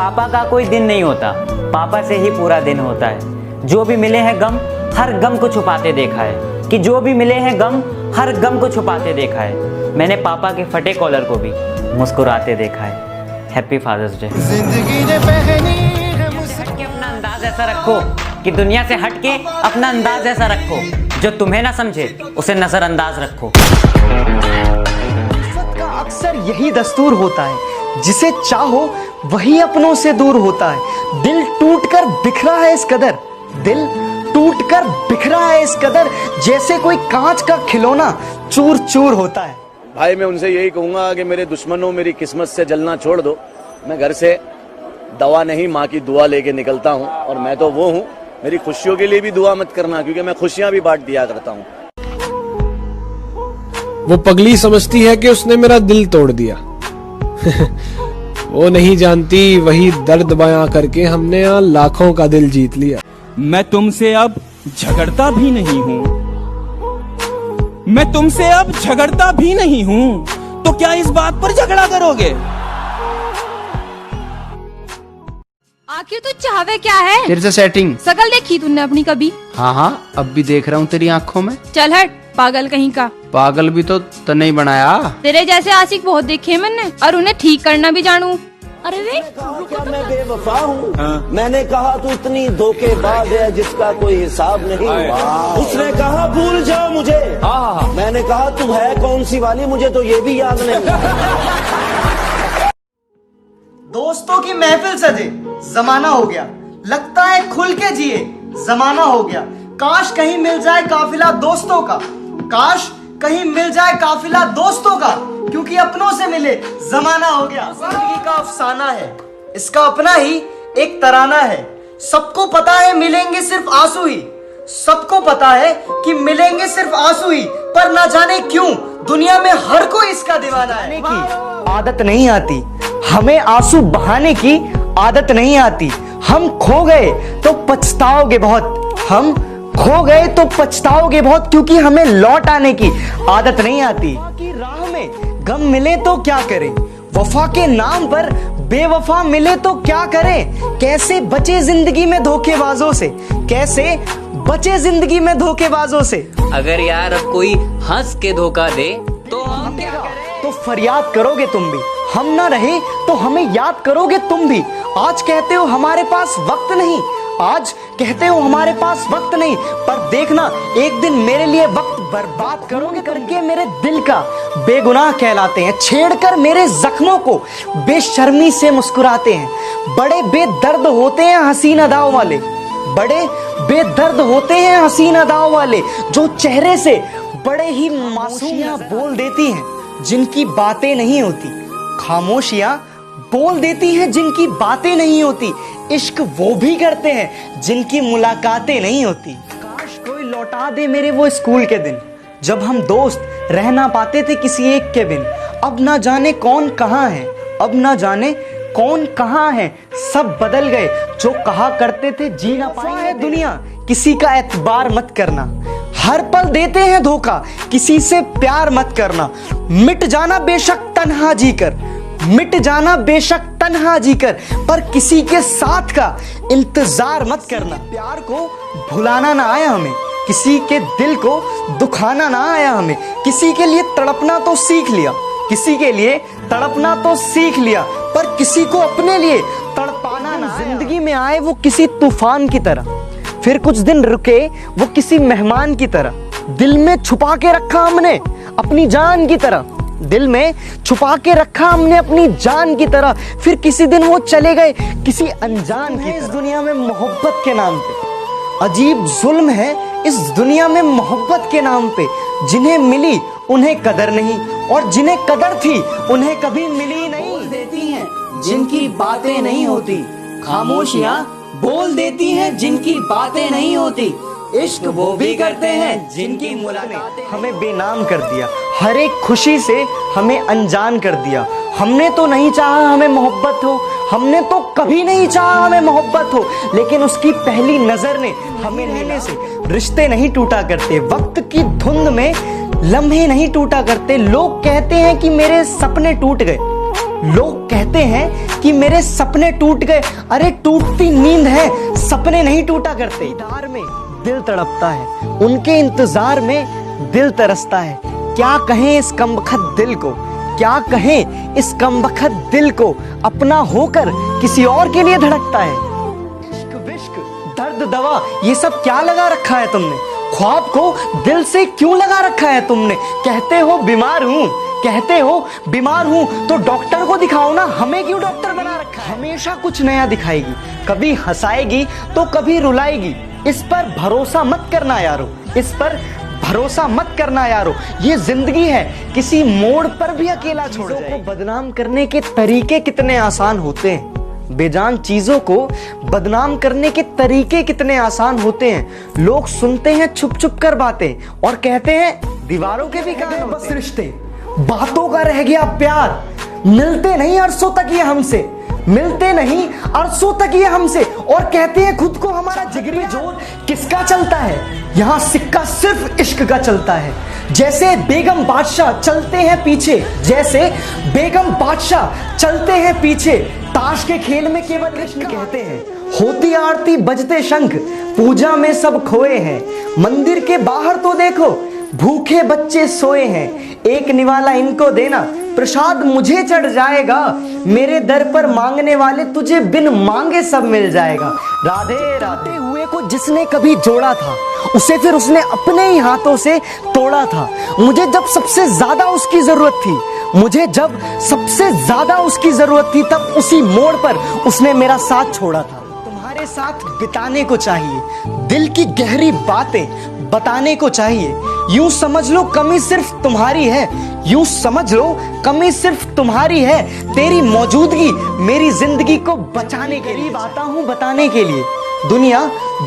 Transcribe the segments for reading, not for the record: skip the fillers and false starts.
पापा का कोई दिन नहीं होता, पापा से ही पूरा दिन होता है। जो भी मिले हैं गम, हर गम को छुपाते देखा है, कि जो भी मिले हैं गम, हर गम को छुपाते देखा है। मैंने पापा के फटे कॉलर को भी मुस्कुराते देखा है। Happy father's day. जिंदगी ने पहनी है मुझसे। अपना अंदाज ऐसा रखो कि दुनिया से हट के अपना अंदाज ऐसा रखो, जो तुम्हें ना समझे उसे नजरअंदाज रखो। अक्सर यही दस्तूर होता है, जिसे चाहो वही अपनों से दूर होता है। दिल टूटकर बिखरा है इस कदर, दिल टूटकर बिखरा है इस कदर, जैसे कोई कांच का खिलौना चूर चूर होता है। भाई मैं उनसे यही कहूंगा कि मेरे दुश्मनों मेरी किस्मत से जलना छोड़ दो। मैं घर से दवा नहीं माँ की दुआ लेके निकलता हूँ, और मैं तो वो हूँ, मेरी खुशियों के लिए भी दुआ मत करना, क्योंकि मैं खुशियां भी बांट दिया करता हूँ। वो पगली समझती है कि उसने मेरा दिल तोड़ दिया। वो नहीं जानती वही दर्द बयां करके हमने यहाँ लाखों का दिल जीत लिया। मैं तुमसे अब झगड़ता भी नहीं हूँ, मैं तुमसे अब झगड़ता भी नहीं हूँ, तो क्या इस बात पर झगड़ा करोगे? आखिर तू चाहवे क्या है? तेरे से सेटिंग। शकल देखी तूने अपनी कभी? हाँ, अब भी देख रहा हूँ तेरी आंखों में। चल हट, पागल कहीं का। पागल भी तो नहीं बनाया। तेरे जैसे आशिक बहुत देखे मैंने, और उन्हें ठीक करना भी जानू। अरे वे क्या मैं बेवफा हूँ? मैंने कहा तू इतनी धोखेबाज है जिसका कोई हिसाब नहीं। उसने कहा भूल जाओ मुझे, मैंने कहा तू है कौन सी वाली, मुझे तो ये भी याद नहीं। दोस्तों की महफिल सजे, जमाना हो गया, लगता है खुल के जिए, जमाना हो गया। काश कहीं मिल जाए काफिला दोस्तों का, काश कहीं मिल जाए काफिला दोस्तों का, क्योंकि अपनों से मिले जमाना हो गया। जिंदगी का अफसाना है, इसका अपना ही एक तराना है। सबको पता है मिलेंगे सिर्फ आंसू ही, सबको पता है कि मिलेंगे सिर्फ आंसू ही, पर ना जाने क्यों दुनिया में हर कोई इसका दीवाना है। की आदत नहीं आती, हमें आंसू बहाने की आदत नहीं आती। हम खो गए तो पछताओगे बहुत, हम खो गए तो पछताओगे बहुत, क्योंकि हमें लौट आने की आदत नहीं आती। की राह में गम मिले तो क्या करें, वफा के नाम पर बेवफा मिले तो क्या करें। कैसे बचे जिंदगी में धोखेबाजों से, कैसे बचे जिंदगी में धोखेबाजों से। अगर यार अब कोई हंस के धोखा दे तो हम क्या करें? तो फरियाद करोगे तुम भी, हम ना रहे तो हमें याद करोगे तुम भी। आज कहते हो हमारे पास वक्त नहीं, आज कहते हो हमारे पास वक्त नहीं, पर देखना एक दिन मेरे लिए वक्त बर्बाद करोगे करके मेरे दिल का बेगुनाह कहलाते हैं। छेड़कर मेरे जख्मों को बेशर्मी से मुस्कुराते हैं। बड़े बेदर्द होते हैं हसीन अदाओं वाले, बड़े बेदर्द होते हैं हसीन अदाओं वाले, जो चेहरे से बड़े ही मासूमियां बोल देती हैं जिनकी बातें नहीं होती, खामोशियां बोल देती हैं जिनकी बातें नहीं होती। इश्क वो भी करते हैं जिनकी मुलाकातें नहीं होती। काश कोई लौटा दे मेरे वो स्कूल के दिन, जब हम दोस्त रह ना पाते थे किसी एक के बिन। अब ना जाने कौन कहाँ है, अब ना जाने कौन कहाँ है, सब बदल गए जो कहा करते थे जी ना पाएंगे दुनिया, किसी का एतबार मत करना। हर पल देते हैं धोखा, किसी से प्यार मत करना। मिट जाना बेशक तन्हा जीकर, मिट जाना बेशक तन्हा जीकर, पर किसी के साथ का इंतजार मत करना। प्यार को भुलाना ना आया हमें, किसी के दिल को दुखाना ना आया हमें। किसी के लिए तड़पना तो सीख लिया, किसी के लिए तड़पना तो सीख लिया, पर किसी को अपने लिए तड़पाना ना। जिंदगी में आए वो किसी तूफान की तरह, फिर कुछ दिन रुके वो किसी मेहमान की तरह। दिल में छुपा के रखा हमने अपनी जान की तरह, दिल में छुपा के रखा हमने अपनी जान की तरह, फिर किसी दिन वो चले गए किसी अनजान की तरह। इस दुनिया में मोहब्बत के नाम पे अजीब जुल्म है, इस दुनिया में मोहब्बत के नाम पे। जिन्हें मिली उन्हें कदर नहीं, और जिन्हें कदर थी उन्हें कभी मिली नहीं। बोल देती हैं जिनकी बातें नहीं होती, खामोशियां बोल देती हैं जिनकी बातें नहीं होती। इश्क वो भी करते हैं जिनकी मुलाकातें। हमें बेनाम कर दिया, हर एक खुशी से हमें अनजान कर दिया। हमने तो नहीं चाहा हमें मोहब्बत हो, हमने तो कभी नहीं चाहा हमें मोहब्बत हो, लेकिन उसकी पहली नजर ने हमें लेने से रिश्ते नहीं टूटा करते। वक्त की धुंध में लम्हे नहीं टूटा करते। लोग कहते हैं कि मेरे सपने टूट गए, लोग कहते हैं कि मेरे सपने टूट गए। अरे टूटती नींद है, सपने नहीं टूटा करते। इंतजार में दिल तड़पता है, उनके इंतजार में दिल तरसता है। क्या कहें इस कमबख्त दिल को, क्या कहें इस कमबख्त दिल को, अपना होकर किसी और के लिए धड़कता है। इश्क विश्क दर्द दवा ये सब क्या लगा रखा है तुमने, ख्वाब को दिल से क्यों लगा रखा है तुमने। कहते हो बीमार हूं, कहते हो बीमार हूं तो डॉक्टर को दिखाओ ना, हमें क्यों डॉक्टर बना रखा है। हमेशा कुछ नया दिखाएगी, कभी हंसाएगी तो कभी रुलाएगी। इस पर भरोसा मत करना यारो, इस पर भरोसा मत करना यारो। ये जिंदगी है, किसी मोड़ पर भी अकेला छोड़ जाएगी। को बदनाम करने के तरीके कितने आसान होते हैं, बेजान चीजों को बदनाम करने के तरीके कितने आसान होते हैं। लोग सुनते हैं छुप छुप कर बातें और कहते हैं दीवारों के भी कान होते। बस रिश्ते बातों का रह गया प्यार, मिलते नहीं अरसों तक ये हमसे, मिलते नहीं अरसों तक ये हमसे, और कहते हैं खुद को हमारा जिगरी जोर किसका चलता है। यहाँ सिक्का सिर्फ इश्क का चलता है। जैसे बेगम बादशाह चलते हैं पीछे, जैसे बेगम बादशाह चलते हैं पीछे, ताश के खेल में केवल कृष्ण कहते हैं। होती आरती बजते शंख, पूजा में सब खोए हैं। मंदिर के बाहर तो देखो भूखे बच्चे सोए हैं। एक निवाला इनको देना, प्रसाद मुझे चढ़ जाएगा। मेरे दर पर मांगने वाले तुझे बिन मांगे सब मिल जाएगा। राधे राधे हुए को जिसने कभी जोड़ा था, उसे फिर उसने अपने ही हाथों से तोड़ा था। मुझे जब सबसे ज्यादा उसकी जरूरत थी, मुझे जब सबसे ज्यादा उसकी जरूरत थी, तब उसी मोड़ पर उसने मेरा साथ छोड़ा था। तुम्हारे साथ बिताने को चाहिए, दिल की गहरी बातें बताने को चाहिए। यूं समझ लो कमी सिर्फ तुम्हारी है, यूं समझ लो कमी सिर्फ तुम्हारी है। तेरी मौजूदगी मेरी जिंदगी को बचाने के लिए आता हूं, बताने के लिए। दुनिया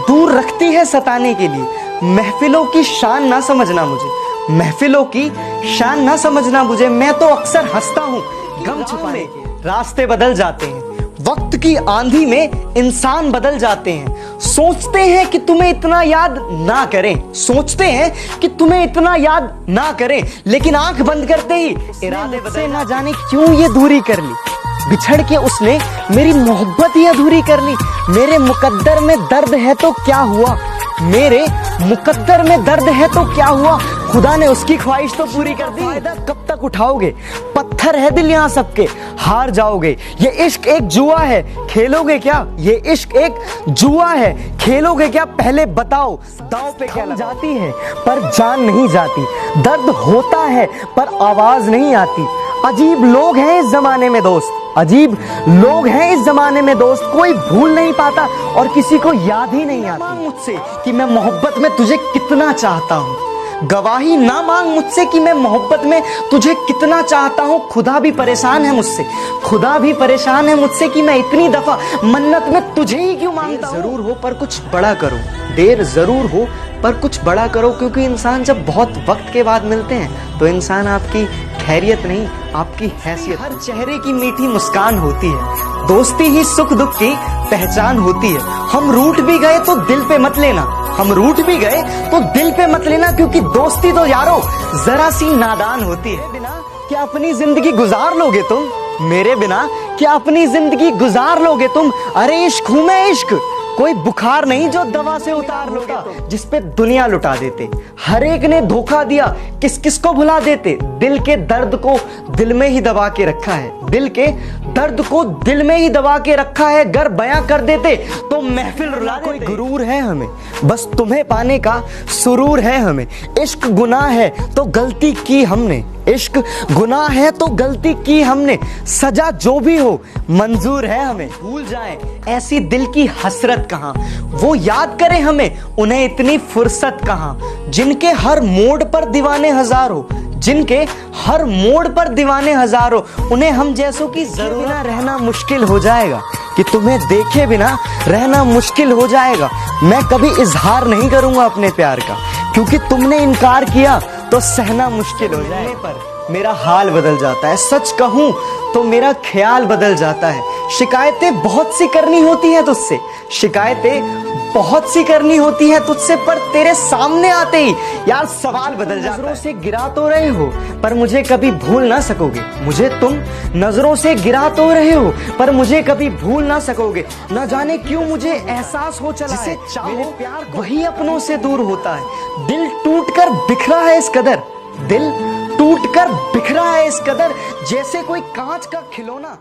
दूर रखती है सताने के लिए। महफिलों की शान ना समझना मुझे, महफिलों की शान ना समझना मुझे। मैं तो अक्सर हंसता हूं गम छुपाने के। रास्ते बदल जाते हैं, वक्त की आंधी में इंसान बदल जाते हैं। सोचते हैं कि तुम्हें इतना याद ना करें, सोचते हैं कि तुम्हें इतना याद ना करें, लेकिन आंख बंद करते ही इरादे बदल ना जाने क्यों ये दूरी कर ली। बिछड़ के उसने मेरी मोहब्बत ही अधूरी कर ली। मेरे मुकद्दर में दर्द है तो क्या हुआ, मेरे मुकद्दर में दर्द है तो क्या हुआ। खुदा ने उसकी ख्वाहिश तो पूरी कर दी। फायदा कब तक उठाओगे, पत्थर है दिल यहाँ सबके, हार जाओगे। ये इश्क एक जुआ है, खेलोगे क्या। ये इश्क एक जुआ है, खेलोगे क्या। पहले बताओ दांव पे क्या जाती है पर जान नहीं जाती। दर्द होता है पर आवाज नहीं आती। अजीब लोग हैं इस जमाने में दोस्त, अजीब लोग हैं इस जमाने में दोस्त। कोई भूल नहीं पाता और किसी को याद ही नहीं आता। मुझसे कि मैं मोहब्बत में तुझे कितना चाहता हूँ, गवाही ना मांग मुझसे कि मैं मोहब्बत में तुझे कितना चाहता हूँ। खुदा भी परेशान है मुझसे, खुदा भी परेशान है मुझसे कि मैं इतनी दफा मन्नत में तुझे ही क्यों मांगता हूँ। जरूर हो पर कुछ बड़ा करो, देर जरूर हो पर कुछ बड़ा करो। क्योंकि इंसान जब बहुत वक्त के बाद मिलते हैं तो इंसान आपकी खैरियत नहीं, आपकी हैसियत। हर चेहरे की मीठी मुस्कान होती है, दोस्ती ही सुख दुख की पहचान होती है। हम रूठ भी गए तो दिल पे मत लेना, हम रूठ भी गए तो दिल पे मत लेना। क्योंकि दोस्ती तो यारो जरा सी नादान होती है। बिना क्या अपनी जिंदगी गुजार लोगे तुम, मेरे बिना क्या अपनी जिंदगी गुजार लोगे तुम। अरे इश्क हूं मैं, इश्क कोई बुखार नहीं जो दवा से उतार लोगे, जिस पे दुनिया लुटा देते। हर एक ने धोखा दिया, किस किस को भुला देते। दिल के दर्द को दिल में ही दबा के रखा है, दिल के दर्द को दिल में ही दबा के रखा है। अगर बयां कर देते तो महफिल रुला देते। कोई गुरूर है हमें, बस तुम्हें पाने का सुरूर है हमें। इश्क गुनाह है तो गलती की हमने, इश्क गुनाह है तो गलती की हमने। सजा जो भी हो मंजूर है हमें। भूल जाएं ऐसी दिल की हसरत कहां, वो याद करें हमें उन्हें इतनी फुर्सत कहां। जिनके हर मोड़ पर दीवाने हजारों, जिनके हर मोड़ पर दीवाने हजारों, उन्हें हम जैसों की जरूर रहना मुश्किल हो जाएगा। कि तुम्हें देखे बिना रहना मुश्किल हो जाएगा। मैं कभी इजहार नहीं करूंगा अपने प्यार का, क्योंकि तुमने इनकार किया तो सहना मुश्किल हो जाए। पर मेरा हाल बदल जाता है, सच कहूं तो मेरा ख्याल बदल जाता है। शिकायतें बहुत सी करनी होती हैं तुझसे, शिकायतें बहुत सी करनी होती है तुझसे, पर तेरे सामने आते ही यार सवाल बदल जाता है। नजरों से गिरा तो रहे हो पर मुझे कभी भूल ना सकोगे, मुझे तुम नजरों से गिरा तो रहे हो पर मुझे कभी भूल ना सकोगे। न जाने क्यों मुझे एहसास हो चला है, चाहो प्यार वही अपनों से दूर होता है। दिल टूटकर बिखरा है इस कदर, दिल टूटकर बिखरा है इस कदर, जैसे कोई कांच का खिलौना